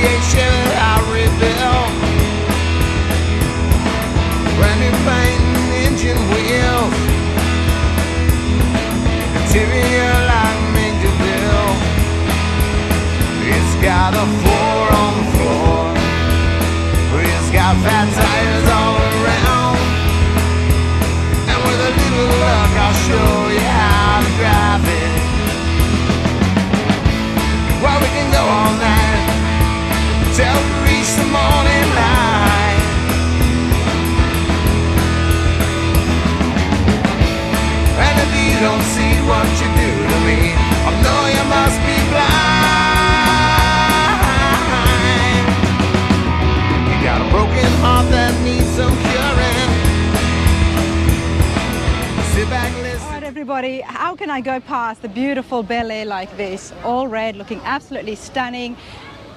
'68 Chevy I rebuilt. Brand new paint and engine wheels. Interior like mingle. It's got a 4 on the floor. It's got fat tires all around. And with a little luck, I'll show you how to drive it. Well, we can go all night till we reach the morning light. And if you don't see what you do to me, I know you must be blind. You got a broken heart that needs some curing. Sit back, listen. All right, everybody, how can I go past the beautiful Bel Air like this? All red, looking absolutely stunning,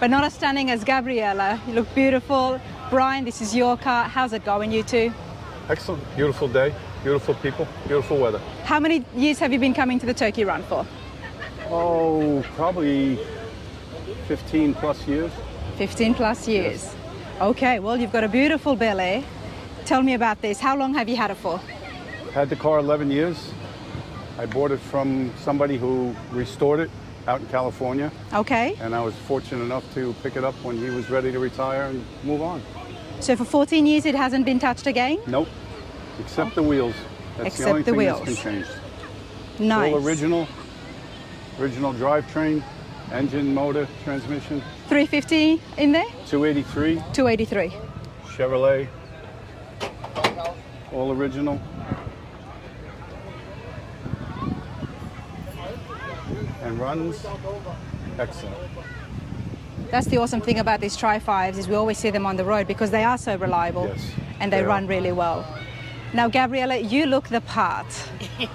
but not as stunning as Gabriella. You look beautiful. Brian, this is your car. How's it going, you two? Excellent. Beautiful day, beautiful people, beautiful weather. How many years have you been coming to the Turkey Run for? Oh, probably 15 plus years. 15 plus years. Yes. Okay, well, you've got a beautiful Bel Air. Tell me about this. How long have you had it for? Had the car 11 years. I bought it from somebody who restored it out in California. Okay. And I was fortunate enough to pick it up when he was ready to retire and move on. So for 14 years it hasn't been touched again? Nope, except the wheels. That's Except the only the thing wheels. that's been changed. Nice. All original drivetrain, engine, motor, transmission. 350 in there? 283, 283. Chevrolet, all original. And runs excellent. That's the awesome thing about these Tri-5s is we always see them on the road because they are so reliable. Yes, and they they run are. really well. Now, Gabriella, you look the part.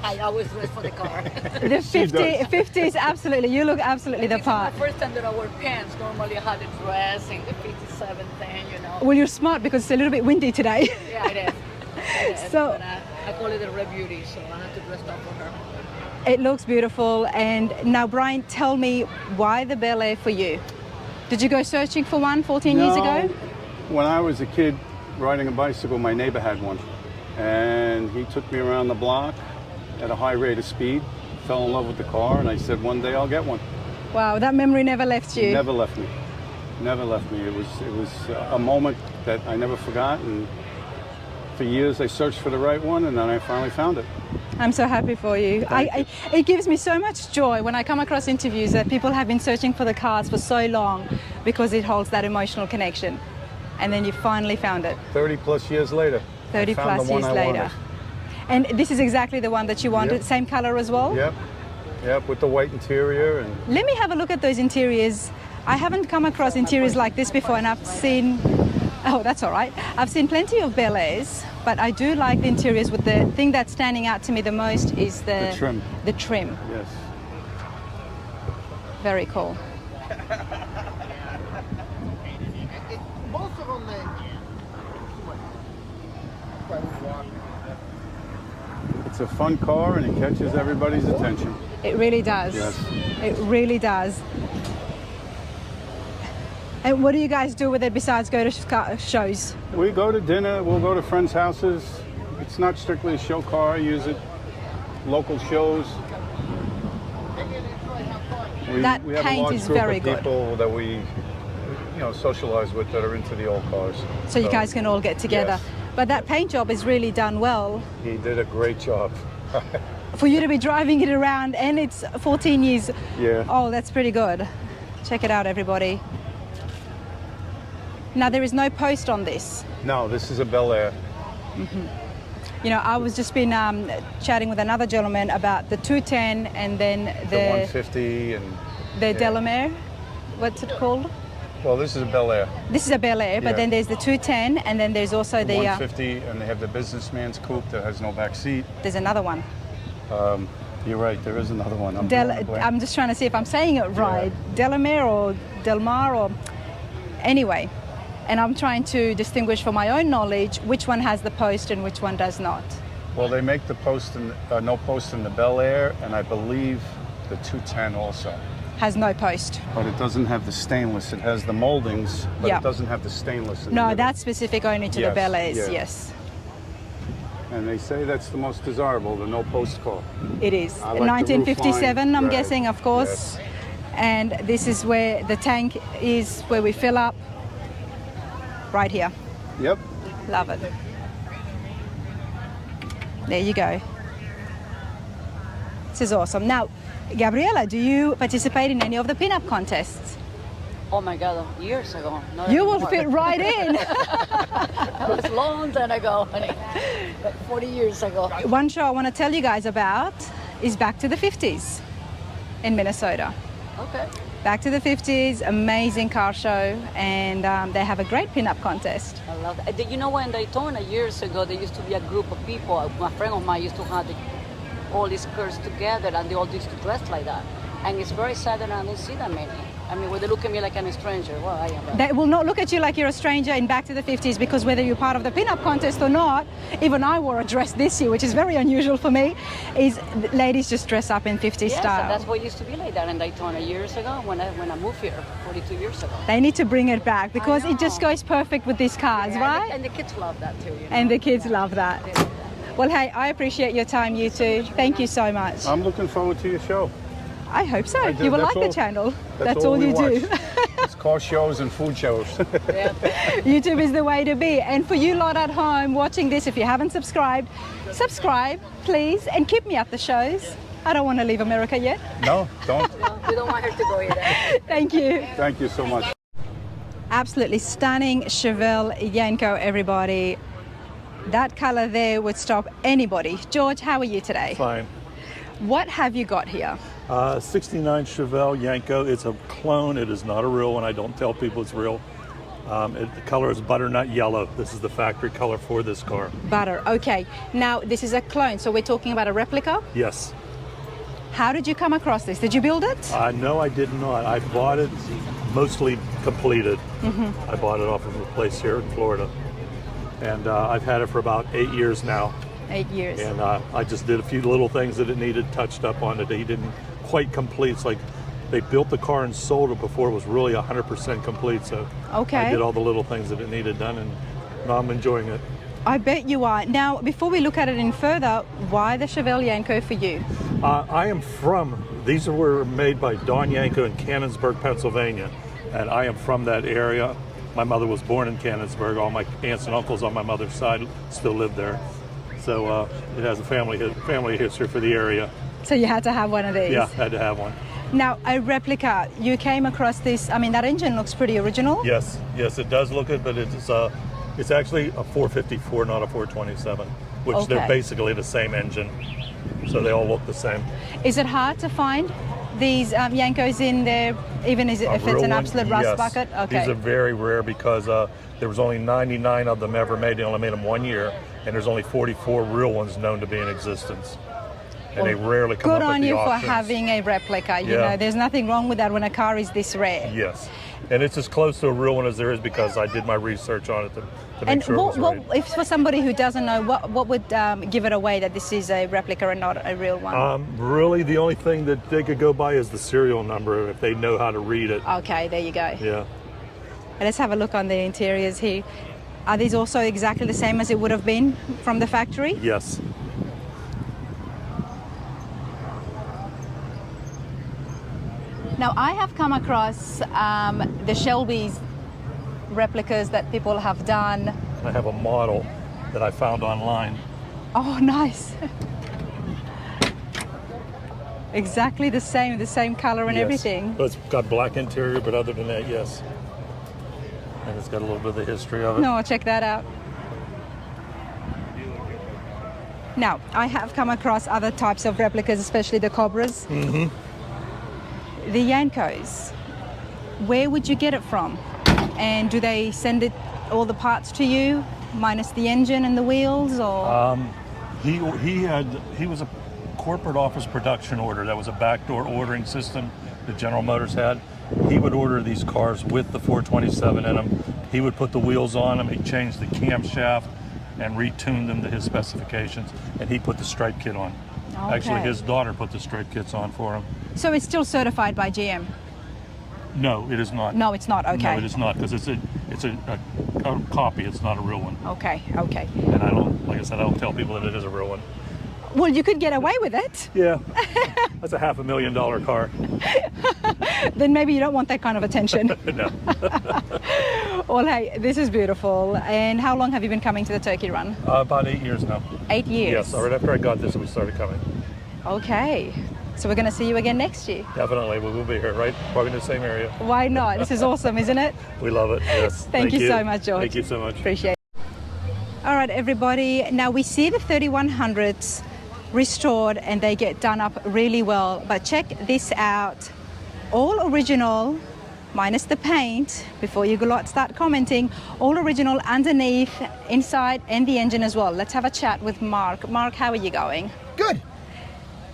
I always dress for the car. The 50s, absolutely. You look absolutely the This is my part. first time that I wear pants. Normally I had a dress in the 57 thing, you know. Well, you're smart because it's a little bit windy today. Yeah, it is. It is. So- But I call it a red beauty, so I have to dress up for her. It looks beautiful. And now, Brian, tell me why the Bel Air for you? Did you go searching for one 14 years ago? When I was a kid riding a bicycle, my neighbor had one. And he took me around the block at a high rate of speed, fell in love with the car, and I said, one day I'll get one. Wow, that memory never left you. Never left me. Never left me. It was a moment that I never forgot, and for years I searched for the right one, and then I finally found it. I'm so happy for you. It gives me so much joy when I come across interviews that people have been searching for the cars for so long because it holds that emotional connection. And then you finally found it. 30 plus years later. 30 I found plus the one years I later. wanted. And this is exactly the one that you wanted, Yep. same color as well? Yep, with the white interior. And Let me have a look at those interiors. I haven't come across interiors like this before, and I've seen, oh, that's all right. I've seen plenty of Bel Airs, but I do like the interiors. With the thing that's standing out to me the most is the trim. The trim. Yes. Very cool. Most of them, It's a fun car, and it catches everybody's attention. It really does. Yes. It really does. And what do you guys do with it besides go to shows? We go to dinner, we'll go to friends' houses. It's not strictly a show car, I use it local shows. That we have paint a large is group very of good. people that we socialize with that are into the old cars. So you guys can all get together. Yes. But that paint job is really done well. He did a great job. For you to be driving it around, and it's 14 years. Yeah. Oh, that's pretty good. Check it out, everybody. Now, there is no post on this. No, this is a Bel Air. You know, I was just been chatting with another gentleman about the 210 and then The 150 and the Delamere. What's it called? well, this is a Bel Air. This is a Bel Air, but Yeah. then there's the 210, and then there's also the 150, and they have the businessman's coupe that has no back seat. there's another one. You're right, there is another one. I'm just trying to see if I'm saying it right. Delamere or Delmar or anyway. And I'm trying to distinguish for my own knowledge which one has the post and which one does not. Well, they make the post no post in the Bel Air, and I believe the 210 also. has no post. But it doesn't have the stainless. It has the moldings, but Yeah. it doesn't have the stainless in the No, middle. that's specific only to the Yes, Bel Airs, yes. yes. And they say that's the most desirable, the no post car. It is. I like the 1957, roof I'm line. guessing, of course. And this is where the tank is, where we fill up. Right here. Yep. Love it. There you go. This is awesome. Now, Gabriela, do you participate in any of the pinup contests? Oh my God, years ago. Not You will anymore. fit right in. That was a long time ago, honey. Like 40 years ago. One show I want to tell you guys about is Back to the 50s in Minnesota. Okay. Back to the 50s, amazing car show, and they have a great pinup contest. I love that. You know, when Daytona years ago, there used to be a group of people. A friend of mine used to have all these girls together, and they all used to dress like that. And it's very sad that I don't see that many. I mean, when they look at me like I'm a stranger, well, I am. They will not look at you like you're a stranger in Back to the 50s, because whether you're part of the pinup contest or not, even I wore a dress this year, which is very unusual for me, is ladies just dress up in 50s Yes, style. and that's what used to be like that in Daytona years ago when I moved here 42 years ago. They need to bring it back because I it just know. goes perfect with these cars, Yeah, right? And the kids love that too, you know. And the kids love that. Well, hey, I appreciate your time, you two. Thank you so much. I'm looking forward to your show. I hope so. I do. You will That's like all- the channel. That's all we you do. watch. It's car shows and food shows. YouTube is the way to be. And for you lot at home watching this, if you haven't subscribed, subscribe, please, and keep me at the shows. I don't want to leave America yet. No, don't. No, we don't want her to go either. Thank you. Thank you so much. Absolutely stunning Chevelle Yenko, everybody. That color there would stop anybody. George, how are you today? Fine. What have you got here? 69 Chevelle Yenko. It's a clone. It is not a real one. I don't tell people it's real. The color is butternut yellow. This is the factory color for this car. Butter. Okay. Now, this is a clone, so we're talking about a replica. Yes. How did you come across this? Did you build it? No, I did not. I bought it mostly completed. I bought it off of a place here in Florida. And I've had it for about 8 years now. 8 years. And I just did a few little things that it needed touched up on it. He didn't quite complete. It's like they built the car and sold it before it was really 100% complete. So Okay. I did all the little things that it needed done, and now I'm enjoying it. I bet you are. Now, before we look at it in further, why the Chevelle Yenko for you? I am from, these were made by Don Yenko in Cannonsburg, Pennsylvania, and I am from that area. My mother was born in Cannonsburg. All my aunts and uncles on my mother's side still live there. So it has a family history for the area. So you had to have one of these. Yeah, had to have one. Now, a replica, you came across this, I mean, that engine looks pretty original. Yes, it does look good, but it's actually a 454, not a 427, which Okay. they're basically the same engine. So they all look the same. Is it hard to find these Yenkos in there, even if it's Real an one? absolute rust Yes. bucket? Okay. These are very rare because there was only 99 of them ever made. They only made them 1 year, and there's only 44 real ones known to be in existence. And they rarely come Good up at on the you for auctions. having a replica. You Yeah. know, there's nothing wrong with that when a car is this rare. Yes, and it's as close to a real one as there is because I did my research on it to make And sure it was what, right. if for somebody who doesn't know, what would give it away that this is a replica and not a real one? Really, the only thing that they could go by is the serial number if they know how to read it. Okay, there you go. Yeah. Let's have a look on the interiors here. Are these also exactly the same as it would have been from the factory? Yes. Now, I have come across the Shelby's replicas that people have done. I have a model that I found online. Oh, nice. Exactly the same color and Yes. everything. But it's got black interior, but other than that, yes. And it's got a little bit of the history of it. No, check that out. Now, I have come across other types of replicas, especially the Cobras. Mm-hmm. The Yenkos, where would you get it from? And do they send it all the parts to you, minus the engine and the wheels, or? He was a corporate office production order. That was a backdoor ordering system that General Motors had. He would order these cars with the 427 in them. He would put the wheels on them. He'd change the camshaft and retune them to his specifications, and he put the stripe kit on. Actually, Okay. his daughter put the straight kits on for him. So it's still certified by GM? No, it is not. No, it's not. Okay. No, it is not, because it's a copy. It's not a real one. Okay, okay. And I don't, like I said, I don't tell people that it is a real one. Well, you could get away with it. Yeah, that's a $500,000 car. Then maybe you don't want that kind of attention. No. Well, hey, this is beautiful. And how long have you been coming to the Turkey Run? About 8 years now. 8 years? Yes, right after I got this, we started coming. Okay. So we're going to see you again next year. Definitely, we will be here, right? Probably in the same area. Why not? This is awesome, isn't it? We love it, yes. Thank you so much, George. Thank you so much. Appreciate it. All right, everybody. Now we see the 3100s restored and they get done up really well. But check this out. All original, minus the paint, before you start commenting, all original underneath, inside, and the engine as well. Let's have a chat with Mark. Mark, how are you going? Good.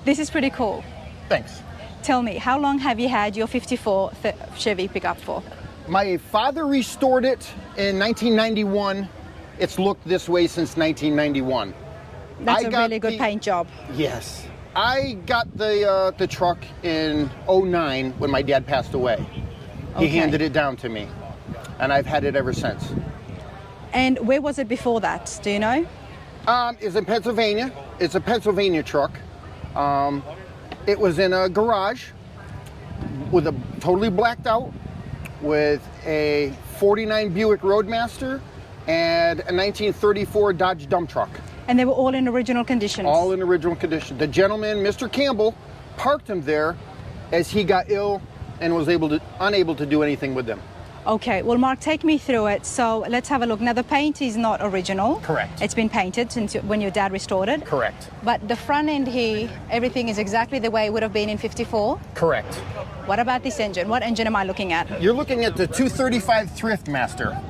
This is pretty cool. Thanks. Tell me, how long have you had your 54 Chevy pickup for? My father restored it in 1991. It's looked this way since 1991. That's I a got really good the- paint job. Yes. I got the truck in 09 when my dad passed away. He Okay. handed it down to me, and I've had it ever since. And where was it before that? Do you know? It's in Pennsylvania. It's a Pennsylvania truck. It was in a garage with a totally blacked out with a 49 Buick Roadmaster and a 1934 Dodge dump truck. And they were all in original conditions? All in original condition. The gentleman, Mr. Campbell, parked them there as he got ill and was unable to do anything with them. Okay, well, Mark, take me through it. So let's have a look. Now, the paint is not original. Correct. It's been painted since when your dad restored it. Correct. But the front end here, everything is exactly the way it would have been in 54. Correct. What about this engine? What engine am I looking at? You're looking at the 235 Thriftmaster.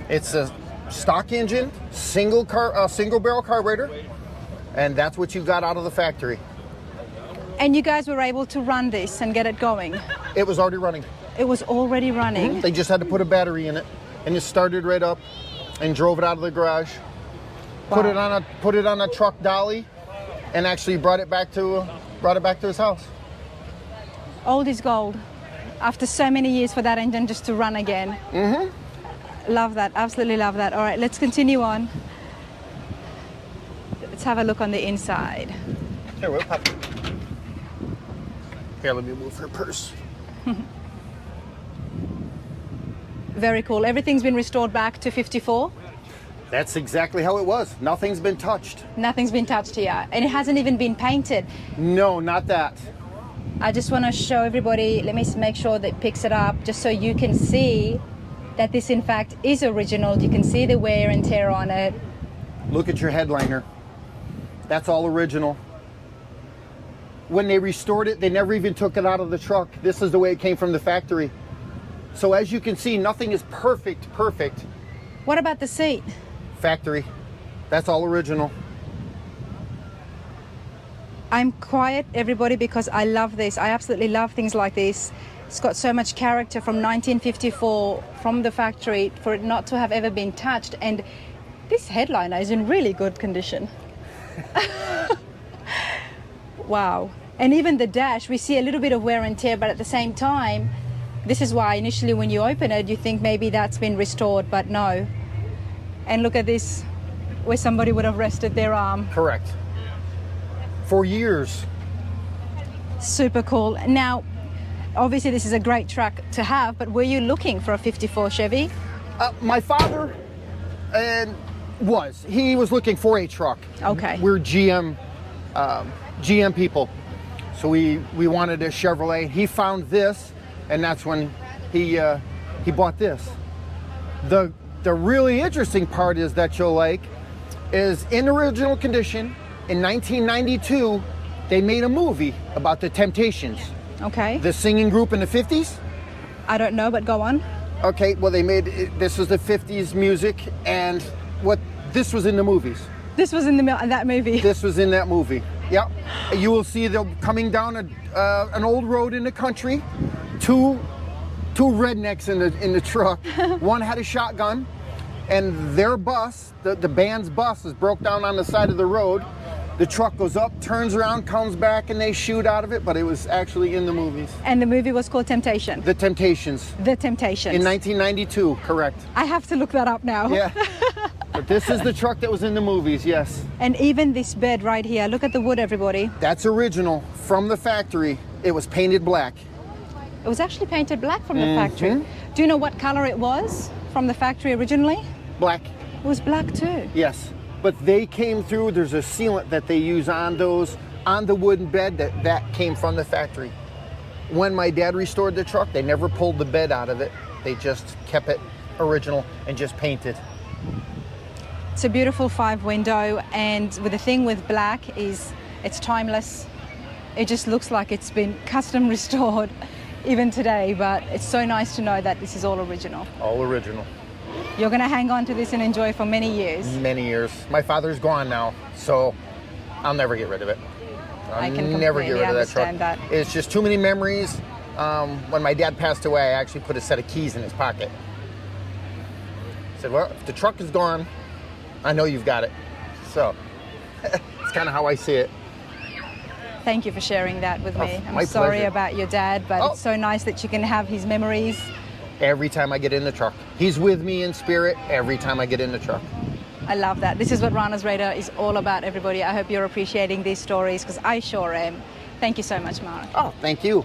It's a stock engine, single barrel carburetor, and that's what you got out of the factory. And you guys were able to run this and get it going? It was already running. It was already running? They just had to put a battery in it, and it started right up and drove it out of the garage. Put it on a truck dolly, and actually brought it back to his house. Old is gold. After so many years for that engine just to run again. Mm-hmm. Love that, absolutely love that. All right, let's continue on. Let's have a look on the inside. Here, we'll pop it. Here, let me move her purse. Very cool. Everything's been restored back to 54. That's exactly how it was. Nothing's been touched. Nothing's been touched here. And it hasn't even been painted. No, not that. I just want to show everybody, let me make sure that it picks it up, just so you can see that this in fact is original. You can see the wear and tear on it. Look at your headliner. That's all original. When they restored it, they never even took it out of the truck. This is the way it came from the factory. So as you can see, nothing is perfect. What about the seat? Factory. That's all original. I'm quiet, everybody, because I love this. I absolutely love things like this. It's got so much character from 1954, from the factory, for it not to have ever been touched. And this headliner is in really good condition. Wow. And even the dash, we see a little bit of wear and tear, but at the same time, this is why initially when you open it, you think maybe that's been restored, but no. And look at this, where somebody would have rested their arm. Correct. For years. Super cool. Now, obviously this is a great truck to have, but were you looking for a 54 Chevy? My father he was looking for a truck. Okay. We're GM people. So we wanted a Chevrolet. He found this, and that's when he bought this. The really interesting part is that you'll like is in original condition. In 1992, they made a movie about the Temptations. Okay. The singing group in the 50s. I don't know, but go on. Okay, well this was the 50s music, and this was in the movies. This was in that movie. This was in that movie. Yep. You will see them coming down an old road in the country. Two rednecks in the truck. One had a shotgun, and their bus, the band's bus, was broke down on the side of the road. The truck goes up, turns around, comes back, and they shoot out of it, but it was actually in the movies. And the movie was called Temptation. The Temptations. The Temptations. In 1992, correct. I have to look that up now. Yeah. But this is the truck that was in the movies, yes. And even this bed right here, look at the wood, everybody. That's original from the factory. It was painted black. It was actually painted black from the factory. Do you know what color it was from the factory originally? Black. It was black too. Yes. But they came through, there's a sealant that they use on those, on the wooden bed that came from the factory. When my dad restored the truck, they never pulled the bed out of it. They just kept it original and just painted. It's a beautiful 5-window, and with the thing with black is it's timeless. It just looks like it's been custom restored even today, but it's so nice to know that this is all original. All original. You're going to hang on to this and enjoy for many years. Many years. My father's gone now, so I'll never get rid of it. I can never get completely rid of that truck. understand that. It's just too many memories. When my dad passed away, I actually put a set of keys in his pocket. I said, well, if the truck is gone, I know you've got it. So it's kind of how I see it. Thank you for sharing that with me. my I'm sorry pleasure. about your dad, but it's so nice that you can have his memories. Every time I get in the truck. He's with me in spirit every time I get in the truck. I love that. This is what Rana's Radar is all about, everybody. I hope you're appreciating these stories, because I sure am. Thank you so much, Mark. Oh, thank you.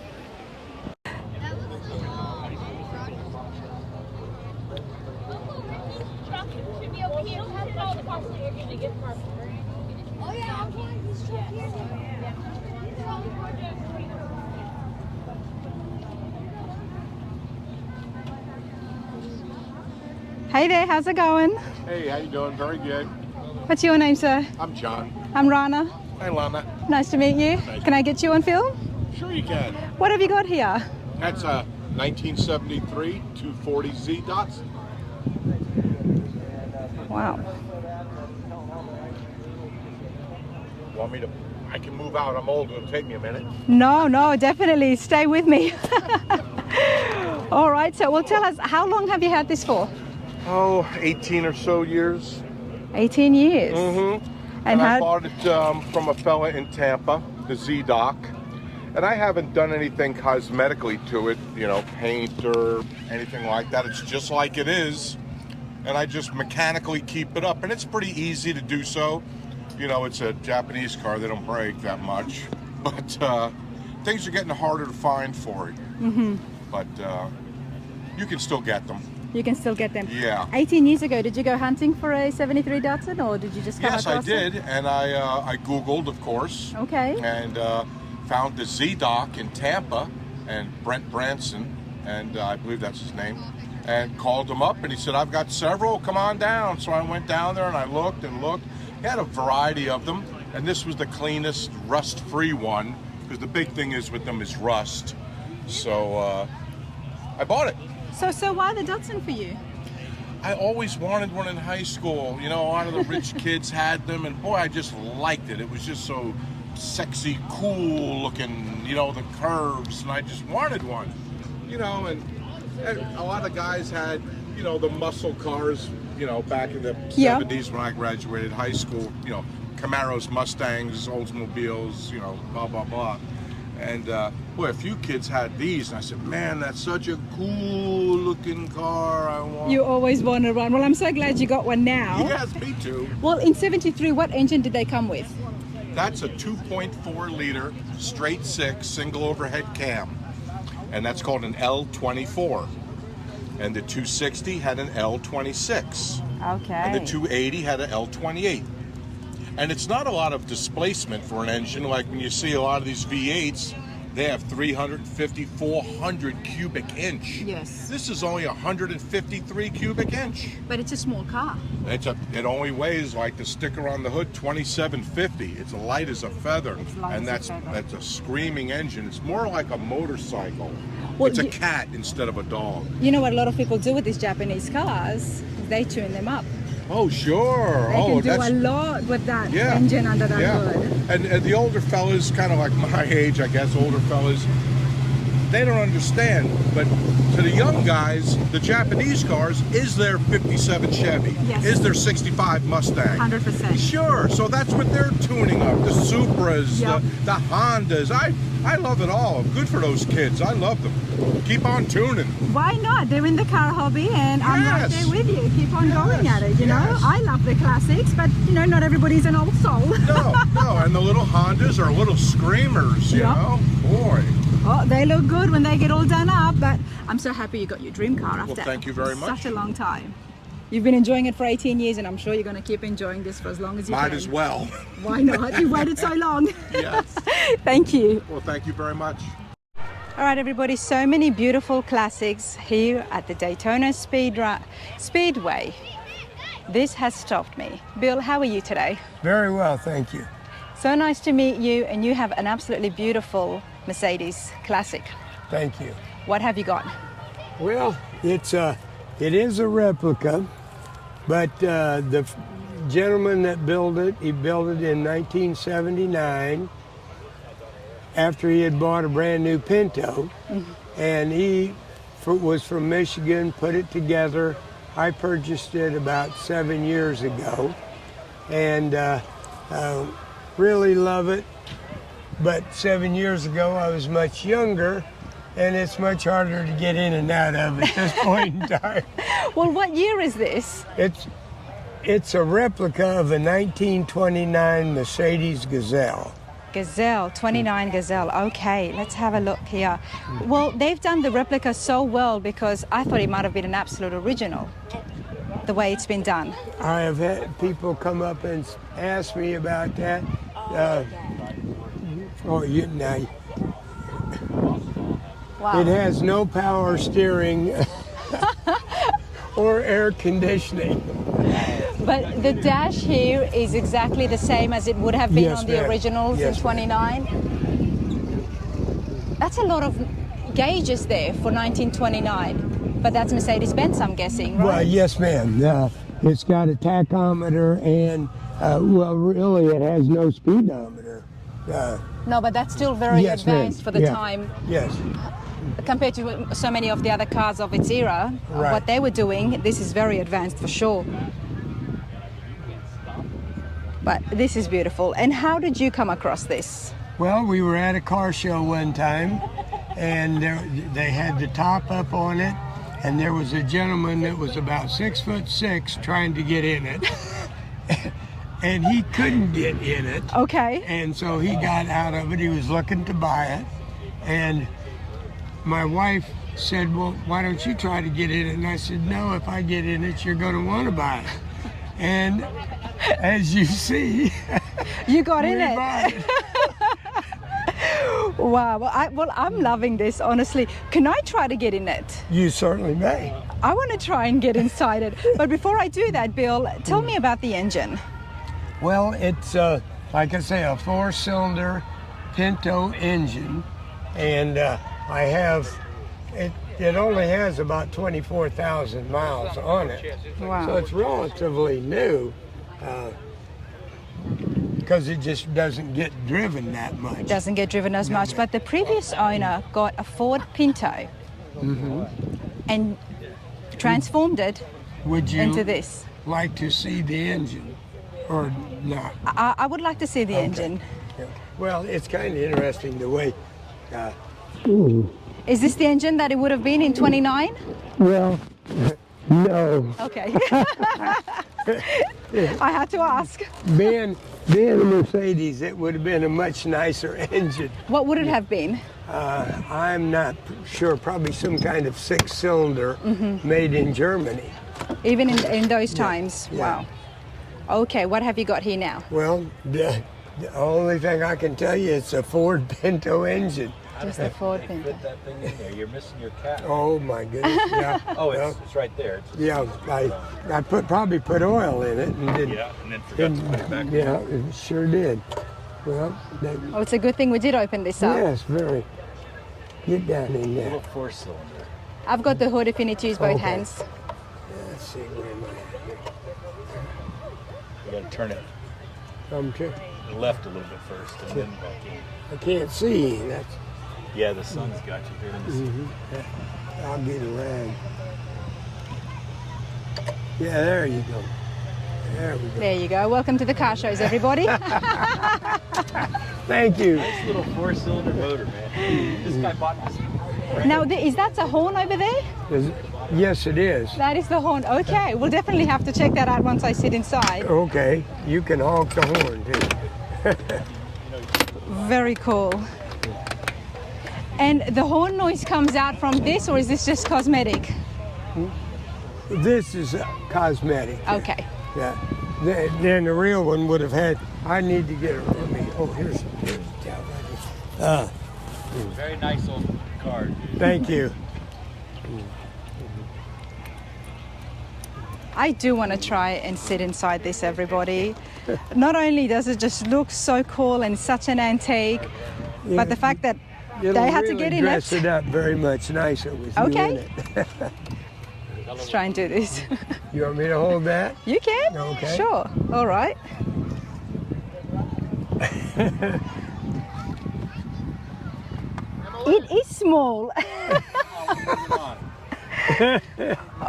Hey there, how's it going? Hey, how you doing? Very good. What's your name, sir? I'm John. I'm Rana. Hi, Lana. Nice to meet you. Can I get you on film? Sure you can. What have you got here? That's a 1973 240Z Datsun. Wow. Want me to? I can move out. I'm old. It'll take me a minute. No, definitely. Stay with me. All right, so well, tell us, how long have you had this for? Oh, 18 or so years. 18 years. Mm-hmm. And I how? bought it from a fella in Tampa, the Z-Doc. And I haven't done anything cosmetically to it, you know, paint or anything like that. It's just like it is. And I just mechanically keep it up. And it's pretty easy to do so. You know, it's a Japanese car. They don't break that much. But things are getting harder to find for it. Mm-hmm. But you can still get them. You can still get them. Yeah. 18 years ago, did you go hunting for a 73 Datsun, or did you just come Yes, I across did. it? And I Googled, of course. Okay. And found the Z-Doc in Tampa, and Brent Branson, and I believe that's his name, and called him up, and he said, I've got several, come on down. So I went down there and I looked and looked. He had a variety of them, and this was the cleanest, rust-free one, because the big thing is with them is rust. So I bought it. So why the Datsun for you? I always wanted one in high school. You know, a lot of the rich kids had them, and boy, I just liked it. It was just so sexy, cool looking, you know, the curves, and I just wanted one. You know, and a lot of guys had, you know, the muscle cars, you know, back in the 70s when I graduated high school, you know, Camaros, Mustangs, Oldsmobiles, you know, blah, blah, blah. And boy, a few kids had these, and I said, man, that's such a cool looking car. I want. You always wanted one. Well, I'm so glad you got one now. Yes, me too. Well, in 73, what engine did they come with? That's a 2.4 liter straight six single overhead cam, and that's called an L24. And the 260 had an L26. Okay. And the 280 had an L28. And it's not a lot of displacement for an engine, like when you see a lot of these V8s, they have 350, 400 cubic inch. Yes. This is only 153 cubic inch. But it's a small car. It only weighs, like the sticker on the hood, 2750. It's light as a feather. It's light and as a feather. That's a screaming engine. It's more like a motorcycle. Well, it's a cat instead of a dog. You know what a lot of people do with these Japanese cars? They tune them up. Oh, sure. They can do a lot with that engine under that hood. And the older fellas, kind of like my age, I guess, older fellas, they don't understand. But to the young guys, the Japanese cars is their 57 Chevy, Yes. is their 65 Mustang. 100%. Sure, so that's what they're tuning up, the Supras, Yep. the Hondas. I love it all. Good for those kids. I love them. Keep on tuning. Why not? They're in the car hobby, and I'm right Yes. there with you. Keep on going at it, you know? Yes. I love the classics, but, you know, not everybody's an old soul. No, and the little Hondas are little screamers, you Yep. know? Boy. Oh, they look good when they get all done up, but I'm so happy you got your dream car after thank you very much. such a long time. You've been enjoying it for 18 years, and I'm sure you're going to keep enjoying this for as long as you Might can. as well. Why not? You waited so long. Yes. Thank you. Well, thank you very much. All right, everybody, so many beautiful classics here at the Daytona Speedway. This has stopped me. Bill, how are you today? Very well, thank you. So nice to meet you, and you have an absolutely beautiful Mercedes Classic. Thank you. What have you got? Well, it is a replica, but the gentleman that built it, he built it in 1979 after he had bought a brand new Pinto, and he was from Michigan, put it together. I purchased it about 7 years ago, and really love it. But 7 years ago, I was much younger, and it's much harder to get in and out of at this point in time. Well, what year is this? It's a replica of a 1929 Mercedes Gazelle. Gazelle, 29 Gazelle. Okay, let's have a look here. Well, they've done the replica so well because I thought it might have been an absolute original, the way it's been done. I have had people come up and ask me about that. Wow. It has no power steering or air conditioning. But the dash here is exactly the same as it would have been Yes, on the ma'am. originals Yes, in 29. That's a lot of gauges there for 1929. But that's Mercedes-Benz, I'm guessing, right? Well, yes, ma'am. It's got a tachometer and, well, really, it has no speedometer. No, but that's still very Yes, ma'am. advanced for the Yeah. time. Yes. Compared to so many of the other cars of its era, Right. what they were doing, this is very advanced for sure. But this is beautiful. And how did you come across this? Well, we were at a car show one time, and they had the top up on it, and there was a gentleman that was about 6'6" trying to get in it. And he couldn't get in it. Okay. And so he got out of it. He was looking to buy it. And my wife said, well, why don't you try to get in it? And I said, no, if I get in it, you're going to want to buy it. And as you see, You got in we it. bought it. Wow. Well, I'm loving this, honestly. Can I try to get in it? You certainly may. I want to try and get inside it. But before I do that, Bill, tell me about the engine. Well, it's, like I say, a 4-cylinder Pinto engine. And I have, it only has about 24,000 miles on it. Wow. So it's relatively new because it just doesn't get driven that much. Doesn't get driven as much, but the previous owner got a Ford Pinto and transformed it Would you into this. like to see the engine or not? I would like to see the engine. Yeah. Well, it's kind of interesting the way. Is this the engine that it would have been in 29? Well, no. Okay. I had to ask. Being a Mercedes, it would have been a much nicer engine. What would it have been? I'm not sure. Probably some kind of 6-cylinder made in Germany. Even in those times? Yeah. Wow. Okay, what have you got here now? Well, the only thing I can tell you, it's a Ford Pinto engine. Just the Ford Fit Pinto. that thing in there. You're missing your cap. Oh my goodness! Yeah. Oh, well, it's right there. yeah. I probably put oil in it and did. Yeah, and then forgot to put it back. Yeah, it sure did. Well, Oh, it's a good thing we did open this up. yes, very. Get down in there. Little 4-cylinder. I've got the hood if you need to use both Okay. hands. Let's see where am You got to turn it I? left a little bit first, and then back in. I can't see. That's. Yeah, the sun's got you here. Let me see. I'll get around. Yeah, there you go. There we go. There you go. Welcome to the car shows, everybody. Thank you. Nice little 4-cylinder motor, man. This guy bought this. Now, is that a horn over there? Yes, it is. That is the horn. Okay, we'll definitely have to check that out once I sit inside. Okay, you can honk the horn too. Very cool. And the horn noise comes out from this, or is this just cosmetic? This is cosmetic. Okay. Yeah. Then the real one would have had. I need to get it. Let me. Oh, here's the towel. Very nice old car, dude. Thank you. I do want to try and sit inside this, everybody. Not only does it just look so cool and such an antique, but the fact that they had to get in dress it. it up very much nicer with you Okay. in it. Let's try and do this. You want me to hold that? You can? Okay. Sure. All right. It is small.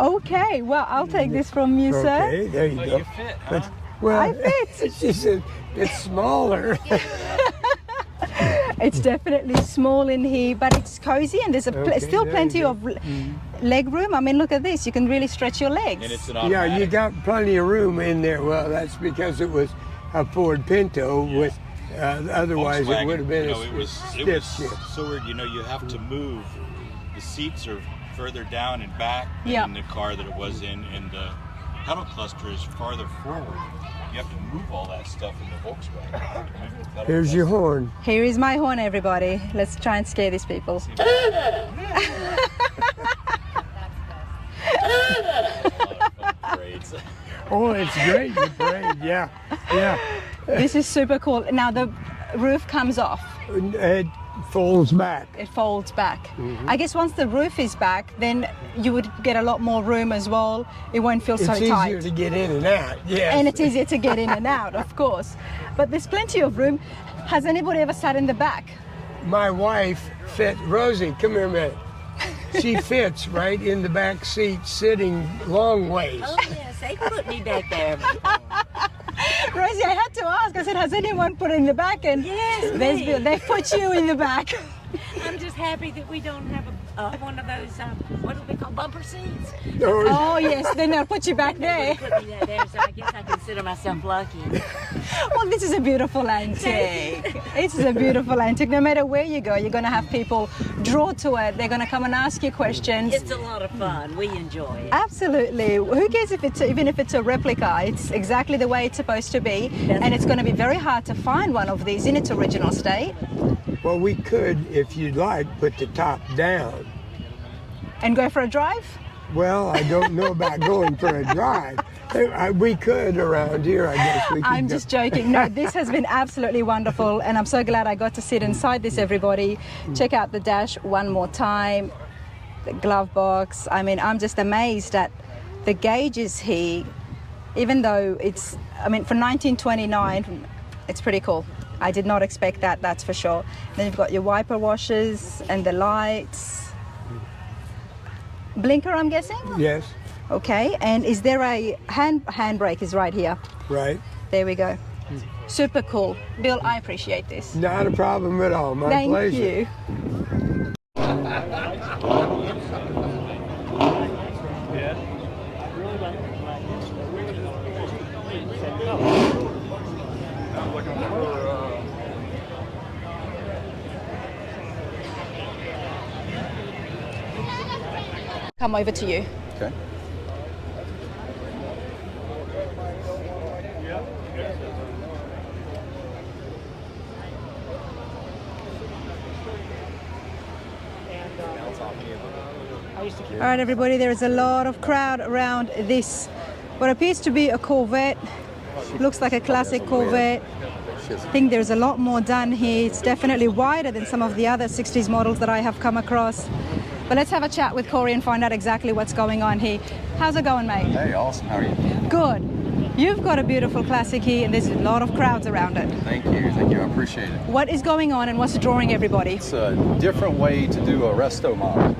Okay, well, I'll take this from you, sir. Okay, there you go. You fit, huh? Well, I fit. She said it's smaller. It's definitely small in here, but it's cozy and there's Okay, still there plenty you of leg room. I mean, look at this. You can really stretch your legs. And it's an Yeah, automatic. you got plenty of room in there. Well, that's because it was a Ford Pinto with. Otherwise, it would have been you a know, it was stiff shift. so weird. You know, you have to move. The seats are further down and back than Yep. in the car that it was in, and the pedal cluster is farther forward. You have to move all that stuff in the Volkswagen. You have to move the pedal Here's your cluster. horn. Here is my horn, everybody. Let's try and scare these people. A lot of fun parades. Oh, it's great, the parade. Yeah, yeah. This is super cool. Now the roof comes off. It folds back. It folds back. I guess once the roof is back, then you would get a lot more room as well. It won't feel so It's tight. easier to get in and out. Yes. And it's easier to get in and out, of course. But there's plenty of room. Has anybody ever sat in the back? My wife fit. Rosie, come here a minute. She fits right in the back seat, sitting long ways. Oh yes, they put me back there. Rosie, I had to ask. I said, has anyone put in the back? And Yes, me. they put you in the back. I'm just happy that we don't have one of those, what do we call, bumper seats? Oh, yes. Then they'll put you back there. Put me there, so I guess I consider myself lucky. Well, this is a beautiful antique. It's a beautiful antique. No matter where you go, you're going to have people draw to it. They're going to come and ask you questions. It's a lot of fun. We enjoy it. Absolutely. Who cares if even if it's a replica? It's exactly the way it's supposed to be, and it's going to be very hard to find one of these in its original state. Well, we could, if you'd like, put the top down. And go for a drive? Well, I don't know about going for a drive. We could around here, I guess. We could I'm go. just joking. No, this has been absolutely wonderful, and I'm so glad I got to sit inside this, everybody. Check out the dash one more time, the glove box. I mean, I'm just amazed at the gauges here, even though it's, I mean, for 1929, it's pretty cool. I did not expect that, that's for sure. Then you've got your wiper washers and the lights. Blinker, I'm guessing? Yes, Okay, and is there a handbrake is right here? right. There we go. Super cool. Bill, I appreciate this. Not a problem at all. My Thank pleasure. you. Come over to you. Okay. All right, everybody, there is a lot of crowd around this, what appears to be a Corvette. Looks like a classic Corvette. I think there's a lot more done here. It's definitely wider than some of the other 60s models that I have come across. But let's have a chat with Corey and find out exactly what's going on here. How's it going, mate? Hey, awesome. How are you? Good. You've got a beautiful classic here, and there's a lot of crowds around it. Thank you, I appreciate it. What is going on and what's drawing everybody? It's a different way to do a restomod.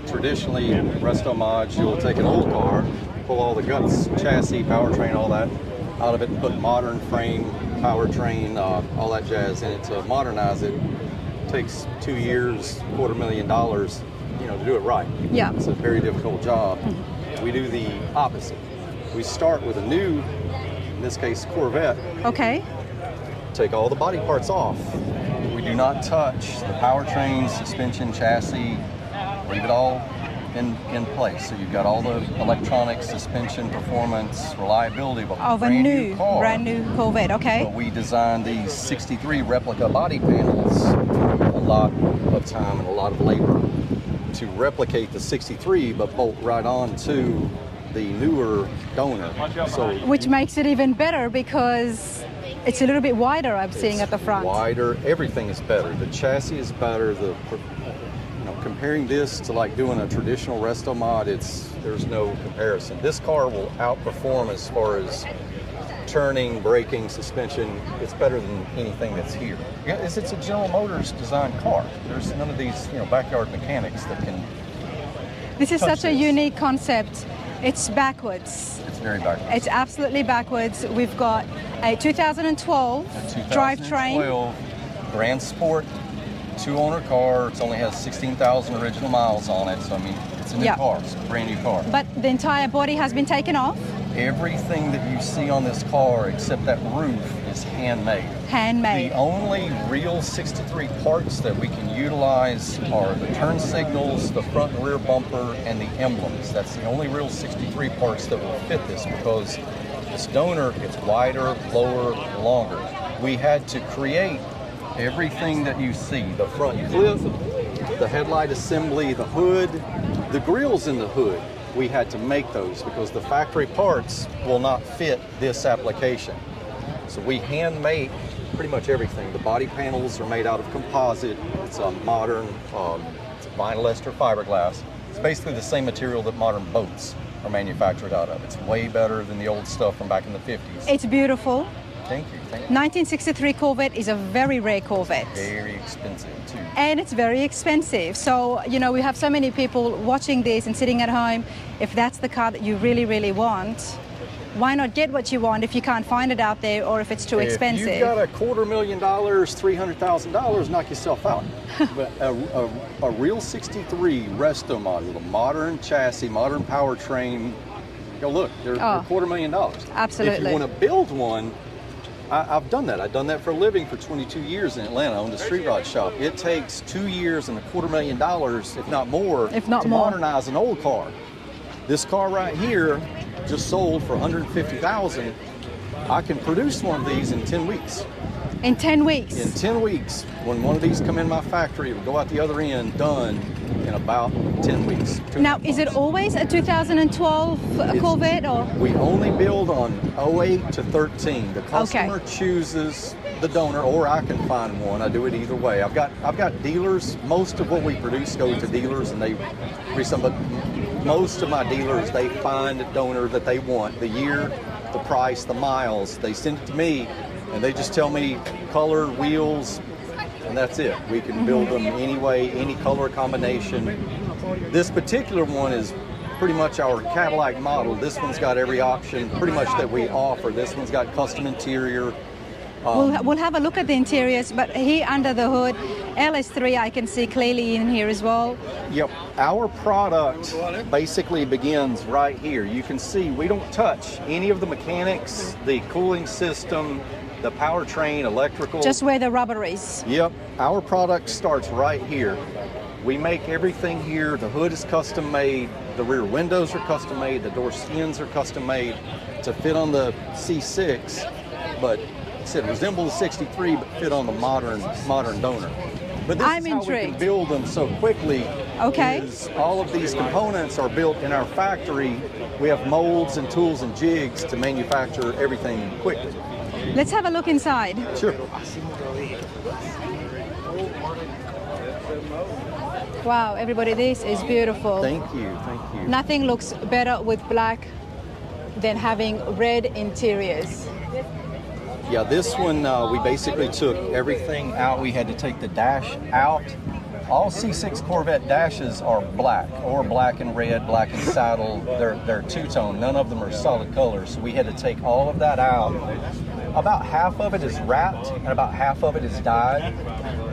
Traditionally, restomods, you'll take an old car, pull all the guts, chassis, powertrain, all that out of it, and put modern frame, powertrain, all that jazz in it to modernize it. It takes 2 years, $250,000, to do it right. Yeah. It's a very difficult job. We do the opposite. We start with a new, in this case, Corvette. Okay. Take all the body parts off. We do not touch the powertrain, suspension, chassis, leave it all in place. So you've got all the electronics, suspension, performance, reliability of a brand new Corvette, okay. But we designed these 63 replica body panels, a lot of time and a lot of labor to replicate the 63, but bolt right on to the newer donor. So which makes it even better because it's a little bit wider, I'm seeing at the front. Wider, everything is better. The chassis is better. Comparing this to like doing a traditional resto mod, there's no comparison. This car will outperform as far as turning, braking, suspension. It's better than anything that's here. It's a General Motors designed car. There's none of these backyard mechanics that can. This is such a unique concept. It's backwards. It's very backwards. It's absolutely backwards. We've got a 2012 drivetrain. 2012 Grand Sport 2-owner car. It only has 16,000 original miles on it. So I mean, it's a new car. It's a brand new car. But the entire body has been taken off. Everything that you see on this car, except that roof, is handmade. Handmade. The only real 63 parts that we can utilize are the turn signals, the front and rear bumper, and the emblems. That's the only real 63 parts that will fit this because this donor gets wider, lower, longer. We had to create everything that you see, the front clip, the headlight assembly, the hood, the grills in the hood. We had to make those because the factory parts will not fit this application. So we hand make pretty much everything. The body panels are made out of composite. It's a modern it's a vinyl ester fiberglass. It's basically the same material that modern boats are manufactured out of. It's way better than the old stuff from back in the 50s. It's beautiful. Thank you. 1963 Corvette is a very rare Corvette. Very expensive too. And it's very expensive. So, we have so many people watching this and sitting at home. If that's the car that you really, really want, why not get what you want if you can't find it out there or if it's too expensive? If you've got $250,000, $300,000, knock yourself out. But a real 63 resto mod with a modern chassis, modern powertrain, look, they're $250,000. Absolutely. If you want to build one, I've done that. I've done that for a living for 22 years in Atlanta. I owned a street rod shop. It takes 2 years and $250,000, if not more, to modernize an old car. This car right here just sold for $150,000. I can produce one of these in 10 weeks. In 10 weeks? In 10 weeks. When one of these come in my factory, it'll go out the other end, done in about 10 weeks. Now, is it always a 2012 Corvette or? We only build on 08 to 13. The customer chooses the donor, or I can find one. I do it either way. I've got dealers. Most of what we produce go to dealers, and they resell. But most of my dealers, they find a donor that they want, the year, the price, the miles. They send it to me, and they just tell me color, wheels, and that's it. We can build them any way, any color combination. This particular one is pretty much our Cadillac model. This one's got every option pretty much that we offer. This one's got custom interior. We'll have a look at the interiors, but here under the hood, LS3 I can see clearly in here as well. Yep, our product basically begins right here. You can see we don't touch any of the mechanics, the cooling system, the powertrain, electrical. Just where the rubber is. Yep, our product starts right here. We make everything here. The hood is custom made, the rear windows are custom made, the door skins are custom made to fit on the C6, but it resembles the 63 but fit on the modern donor. But this is how we can build them so quickly. Okay. Is all of these components are built in our factory. We have molds and tools and jigs to manufacture everything quickly. Let's have a look inside. Sure. Wow, everybody, this is beautiful. Thank you. Nothing looks better with black than having red interiors. Yeah, this one we basically took everything out. We had to take the dash out. All C6 Corvette dashes are black, or black and red, black and saddle. They're two-tone. None of them are solid colors. So we had to take all of that out. About half of it is wrapped and about half of it is dyed.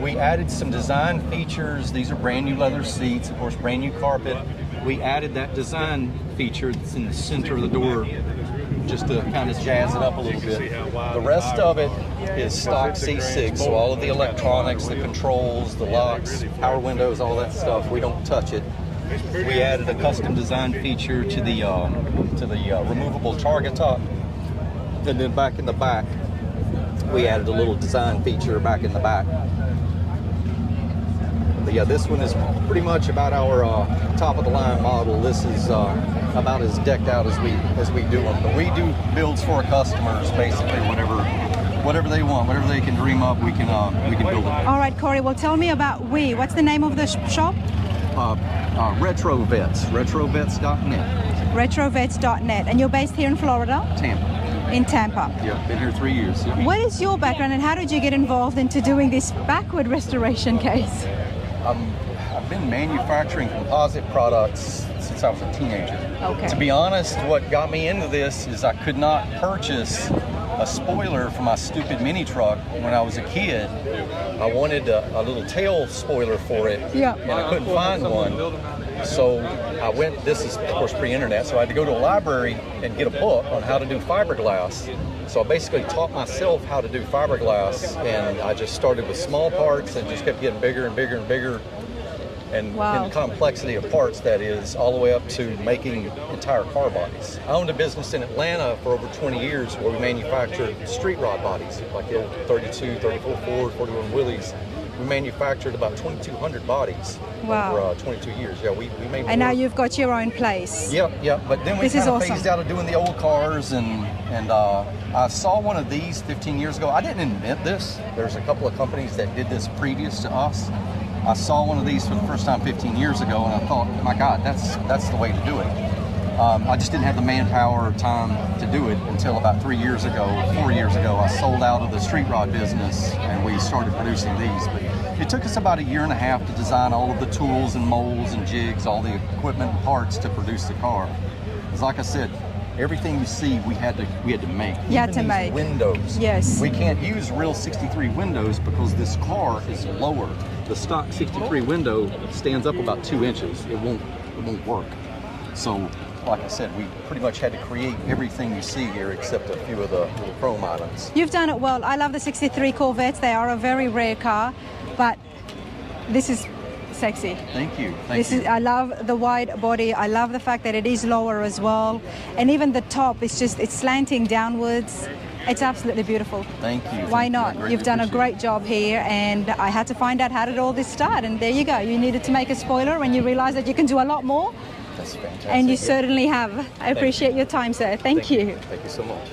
We added some design features. These are brand new leather seats, of course, brand new carpet. We added that design feature that's in the center of the door just to kind of jazz it up a little bit. The rest of it is stock C6, so all of the electronics, the controls, the locks, power windows, all that stuff, we don't touch it. We added a custom design feature to the removable target top, and then back in the back, we added a little design feature back in the back. But yeah, this one is pretty much about our top of the line model. This is about as decked out as we do them. But we do builds for our customers, basically whatever they want, whatever they can dream up, we can build it. All right, Corey, well, tell me about What's the name of the shop? Retro-Vette, retrovets.net. Retro-Vette.net. And you're based here in Florida? Tampa. In Tampa. Yeah, been here 3 years. Yeah. What is your background and how did you get involved into doing this backward restoration case? I've been manufacturing composite products since I was a teenager. Okay. To be honest, what got me into this is I could not purchase a spoiler for my stupid mini truck when I was a kid. I wanted a little tail spoiler for it, and I couldn't find one. So I went, this is of course pre-internet, so I had to go to a library and get a book on how to do fiberglass. So I basically taught myself how to do fiberglass, and I just started with small parts and just kept getting bigger and bigger and bigger. And in the complexity of parts, that is, all the way up to making entire car bodies. I owned a business in Atlanta for over 20 years where we manufactured street rod bodies, like the old 32, 34 Ford, 41 Willys. We manufactured about 2,200 bodies over 22 years. Yeah, we made. And now you've got your own place. Yep. But then we kind of phased out of doing the old cars, and I saw one of these 15 years ago. I didn't invent this. There's a couple of companies that did this previous to us. I saw one of these for the first time 15 years ago, and I thought, my God, that's the way to do it. I just didn't have the manpower or time to do it until about 4 years ago, I sold out of the street rod business and we started producing these. But it took us about 1.5 years to design all of the tools and molds and jigs, all the equipment and parts to produce the car. Because like I said, everything you see we had to make. You had to make windows. Yes. We can't use real 63 windows because this car is lower. The stock 63 window stands up about 2 inches. It won't work. So, like I said, we pretty much had to create everything you see here except a few of the little chrome items. You've done it well. I love the 63 Corvettes. They are a very rare car, but this is sexy. Thank you. I love the wide body. I love the fact that it is lower as well. And even the top, it's slanting downwards. It's absolutely beautiful. Thank you. Why not? You've done a great job here, and I had to find out how did all this start, and there you go. You needed to make a spoiler and you realize that you can do a lot more. That's fantastic. And you certainly have. I appreciate your time, sir. Thank you. Thank you so much.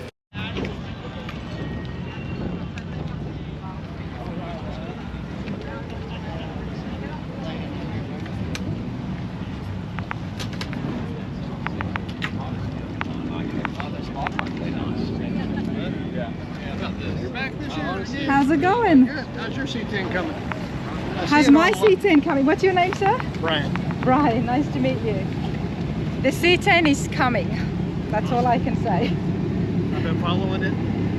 How's it going? Good. How's your C10 coming? How's my C10 coming? What's your name, sir? Brian. Brian, nice to meet you. The C10 is coming. That's all I can say. I've been following it,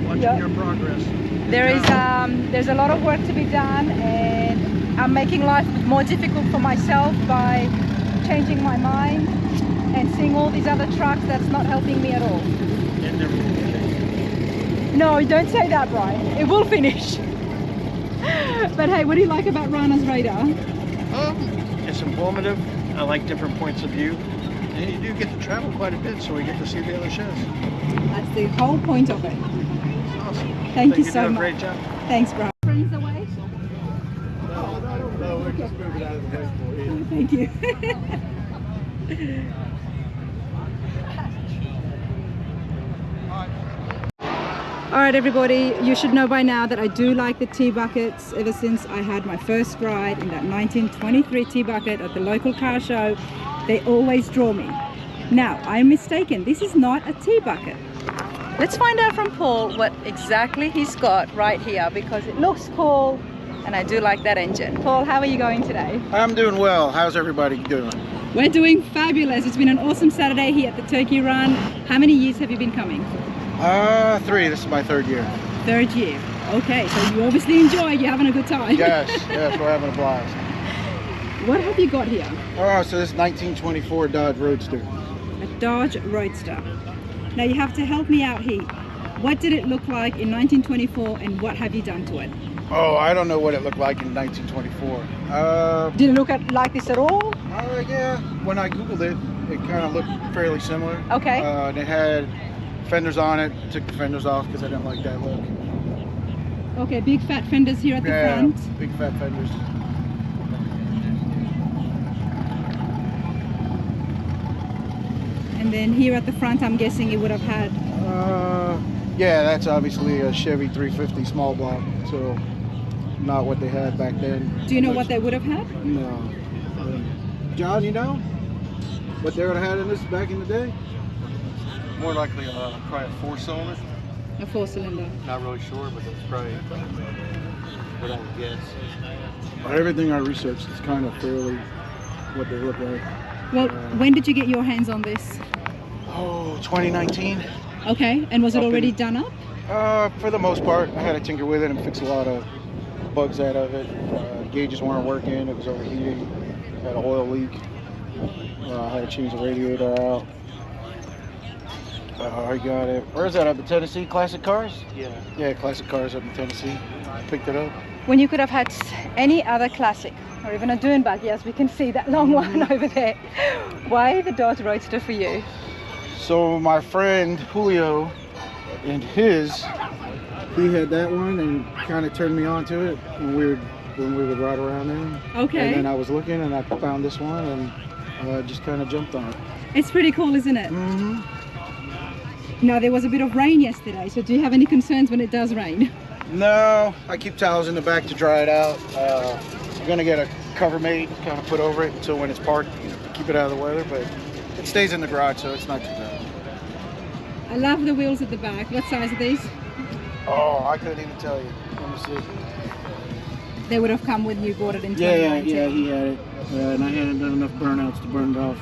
watching your progress. There's a lot of work to be done, and I'm making life more difficult for myself by changing my mind and seeing all these other trucks. That's not helping me at all. It never will finish. No, don't say that, Brian. It will finish. But hey, what do you like about Rana's radar? It's informative. I like different points of view. And you do get to travel quite a bit, so we get to see the other shows. That's the whole point of it. Awesome. Thank you so much. Great job. Thanks, Brian. Friends away? No, we're just moving out of the way for you. Thank you. All right, everybody, you should know by now that I do like the tea buckets. Ever since I had my first ride in that 1923 tea bucket at the local car show, they always draw me. Now, I'm mistaken. This is not a tea bucket. Let's find out from Paul what exactly he's got right here, because it looks cool and I do like that engine. Paul, how are you going today? I'm doing well. How's everybody doing? We're doing fabulous. It's been an awesome Saturday here at the Turkey Run. How many years have you been coming? 3. This is my 3rd year. 3rd year. Okay, so you obviously enjoyed. You're having a good time. Yes, we're having a blast. What have you got here? Oh, so this is 1924 Dodge Roadster. A Dodge Roadster. Now you have to help me out here. What did it look like in 1924 and what have you done to it? Oh, I don't know what it looked like in 1924. Did it look like this at all? Yeah, when I Googled it, it kind of looked fairly similar. Okay. It had fenders on it. Took the fenders off because I didn't like that look. Okay, big fat fenders here at the front. Big fat fenders. And then here at the front, I'm guessing it would have had... Yeah, that's obviously a Chevy 350 small block, so not what they had back then. Do you know what they would have had? No. John, you know what they would have had in this back in the day? More likely probably a 4-cylinder. A 4-cylinder. Not really sure, but that's probably what I would guess. Everything I researched is kind of fairly what they look like. Well, when did you get your hands on this? Oh, 2019. Okay, and was it already done up? For the most part. I had to tinker with it and fix a lot of bugs out of it. Gauges weren't working, it was overheating, had an oil leak. I had to change the radiator out. I got it. Where's that, up in Tennessee? Classic Cars? Yeah, Classic Cars up in Tennessee. Picked it up. When you could have had any other classic, or even a dune buggy, as we can see that long one over there. Why the Dodge Roadster for you? So my friend Julio and he had that one and kind of turned me on to it when we would ride around there. Okay. And then I was looking and I found this one and just kind of jumped on it. It's pretty cool, isn't it? Mm-hmm. Now, there was a bit of rain yesterday, so do you have any concerns when it does rain? No, I keep towels in the back to dry it out. I'm gonna get a cover made, kind of put over it until when it's parked, keep it out of the weather, but it stays in the garage, so it's not too bad. I love the wheels at the back. What size are these? Oh, I couldn't even tell you. Let me see. They would have come when you bought it in 2019. Yeah, he had it. And I hadn't done enough burnouts to burn it off.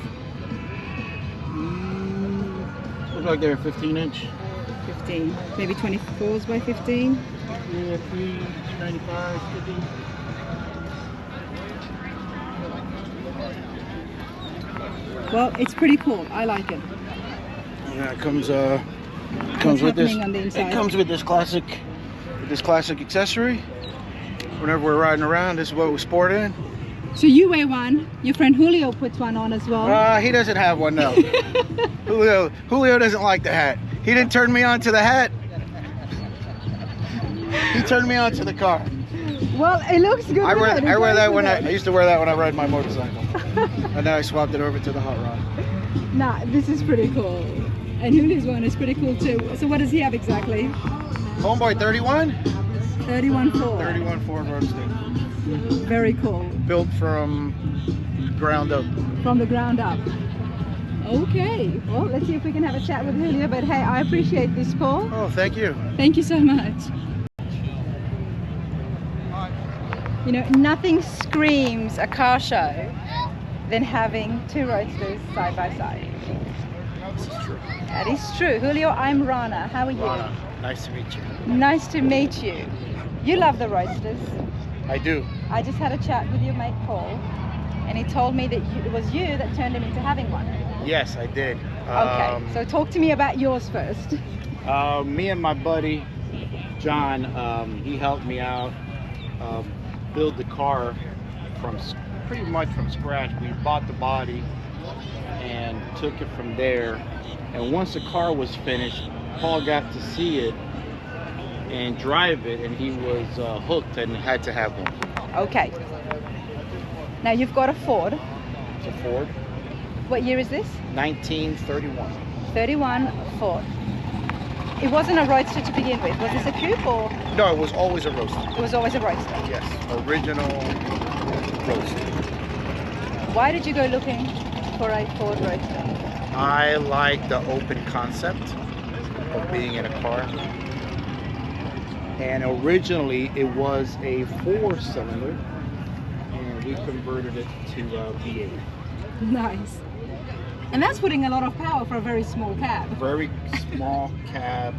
Looked like they were 15-inch. 15, maybe 24s by 15. Yeah, 395, 50. Well, it's pretty cool. I like it. Yeah, it comes with this. On the inside? It comes with this classic accessory. Whenever we're riding around, this is what we sport in. So you wear one. Your friend Julio puts one on as well. He doesn't have one, no. Julio doesn't like the hat. He didn't turn me on to the hat. He turned me on to the car. Well, it looks good. I wear that when I used to wear that when I ride my motorcycle. And now I swapped it over to the hot rod. Nah, this is pretty cool. And Julio's one is pretty cool too. So what does he have exactly? Homeboy 31? 31 Ford. 31 Ford Roadster. Very cool. Built from ground up. From the ground up. Okay. Well, let's see if we can have a chat with Julio. But hey, I appreciate this, Paul. Oh, thank you. Thank you so much. You know, nothing screams a car show than having two Roadsters side by side. This is true. That is true. Julio, I'm Rana. How are you? Rana, nice to meet you. Nice to meet you. You love the Roadsters. I do. I just had a chat with your mate Paul, and he told me that it was you that turned him into having one. Yes, I did. Okay, so talk to me about yours first. Me and my buddy, John, he helped me out build the car pretty much from scratch. We bought the body and took it from there. And once the car was finished, Paul got to see it and drive it, and he was hooked and had to have one. Okay. Now you've got a Ford. It's a Ford. What year is this? 1931. 31 Ford. It wasn't a Roadster to begin with. Was this a coupe or? No, it was always a Roadster. It was always a Roadster. Yes, original Roadster. Why did you go looking for a Ford Roadster? I like the open concept of being in a car. And originally it was a 4-cylinder, and we converted it to V8. Nice. And that's putting a lot of power for a very small cab. Very small cab,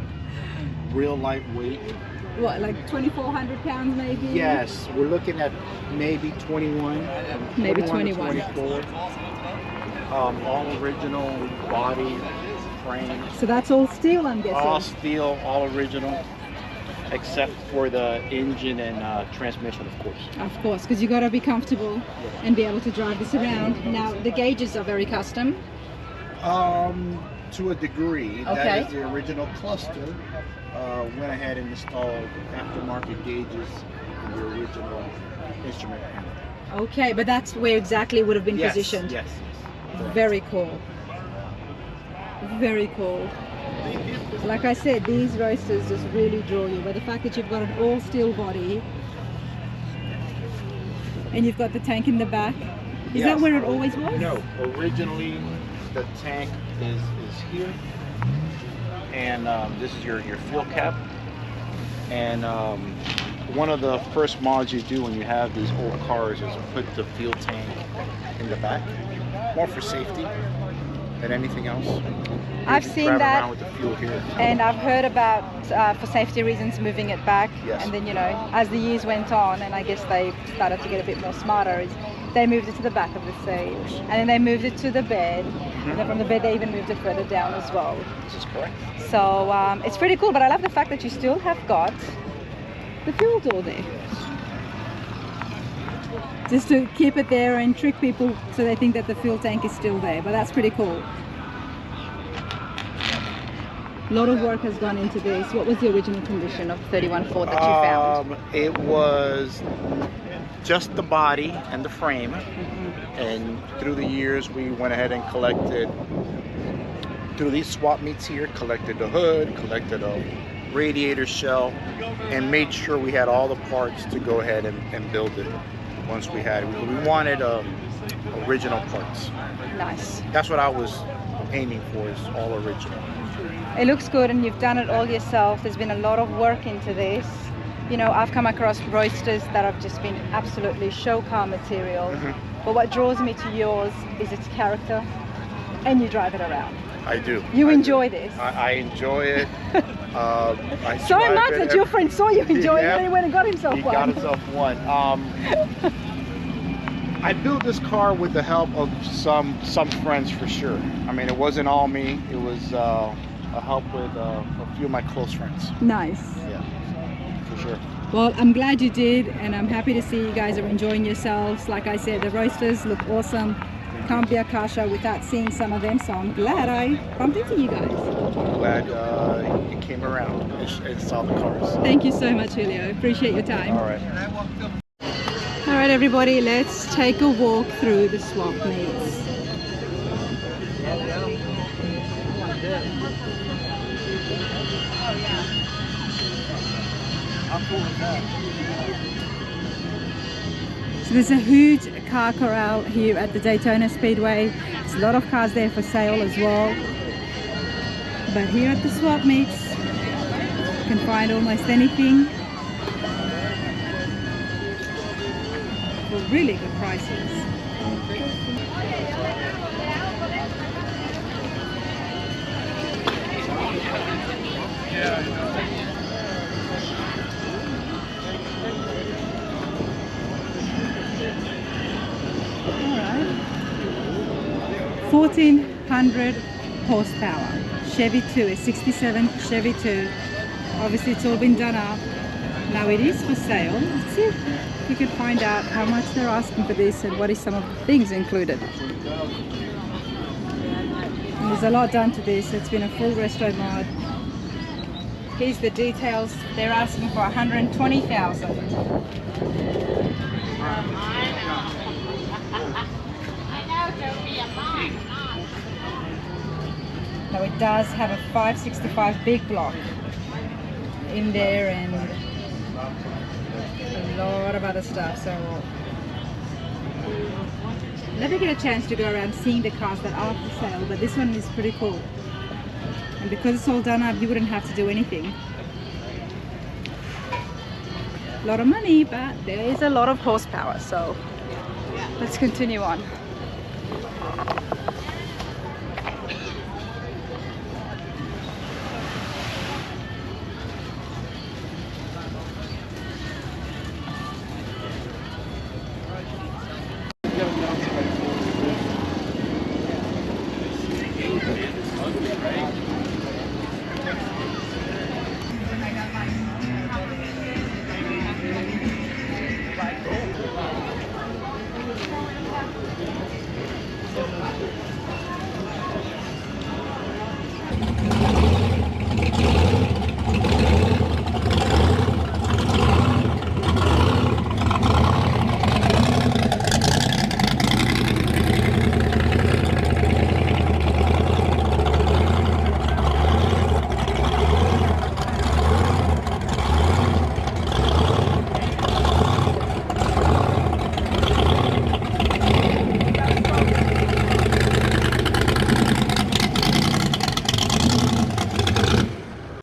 real lightweight. What, like 2,400 pounds maybe? Yes, we're looking at maybe 21. Maybe 21 21. to 24. All original body, frame. So that's all steel, I'm guessing? All steel, all original, except for the engine and transmission, of course. Of course, because you got to be comfortable and be able to drive this around. Now, the gauges are very custom. To a degree. Okay. That is the original cluster. Went ahead and installed aftermarket gauges in the original instrument panel. Okay, but that's where exactly it would have been Yes, positioned. yes. Correct. Very cool. Very cool. Like I said, these Roadsters just really draw you. But the fact that you've got an all steel body and you've got the tank in the back, is that where it always was? No, originally the tank is here, and this is your fuel cap. And one of the first mods you do when you have these old cars is put the fuel tank in the back, more for safety than anything else. I've You seen drive that, around with the fuel here. and I've heard about for safety reasons moving it back. Yes. And then, you know, as the years went on, and I guess they started to get a bit more smarter, is they moved it to the back of the seat, and then they moved it to the bed, and then from the bed they even moved it further down as well. This is correct. So it's pretty cool, but I love the fact that you still have got the fuel door there. Just to keep it there and trick people so they think that the fuel tank is still there, but that's pretty cool. A lot of work has gone into this. What was the original condition of 31 Ford that you found? It was just the body and the frame, and through the years we went ahead and collected, through these swap meets here, collected the hood, collected a radiator shell, and made sure we had all the parts to go ahead and build it once we had it. We wanted original parts. Nice. That's what I was aiming for, is all original. It looks good, and you've done it all yourself. There's been a lot of work into this. You know, I've come across Roadsters that have just been absolutely show car material. But what draws me to yours is its character, and you drive it around. I do. You enjoy this. I enjoy it. I So drive much it that your friend saw you enjoy it, Yeah. and he went and got himself He one. got himself one. I built this car with the help of some friends for sure. I mean, it wasn't all me. It was a help with a few of my close friends. Nice. Yeah, for sure. Well, I'm glad you did, and I'm happy to see you guys are enjoying yourselves. Like I said, the Roadsters look awesome. Can't be a car show without seeing some of them, so I'm glad I bumped into you guys. Glad you came around and saw the cars. Thank you so much, Julio. Appreciate your time. All right. All right, everybody, let's take a walk through the swap meets. So there's a huge car corral here at the Daytona Speedway. There's a lot of cars there for sale as well. But here at the swap meets, you can find almost anything for really good prices. Alright. 1400 horsepower. Chevy 2, a 67 Chevy 2. Obviously it's all been done up. Now it is for sale. Let's see if we can find out how much they're asking for this and what is some of the things included. And there's a lot done to this. It's been a full resto mod. Here's the details. They're asking for $120,000. Now it does have a 565 big block in there and a lot of other stuff, so Never get a chance to go around seeing the cars that are for sale, but this one is pretty cool. And because it's all done up, you wouldn't have to do anything. A lot of money, but there is a lot of horsepower, so let's continue on.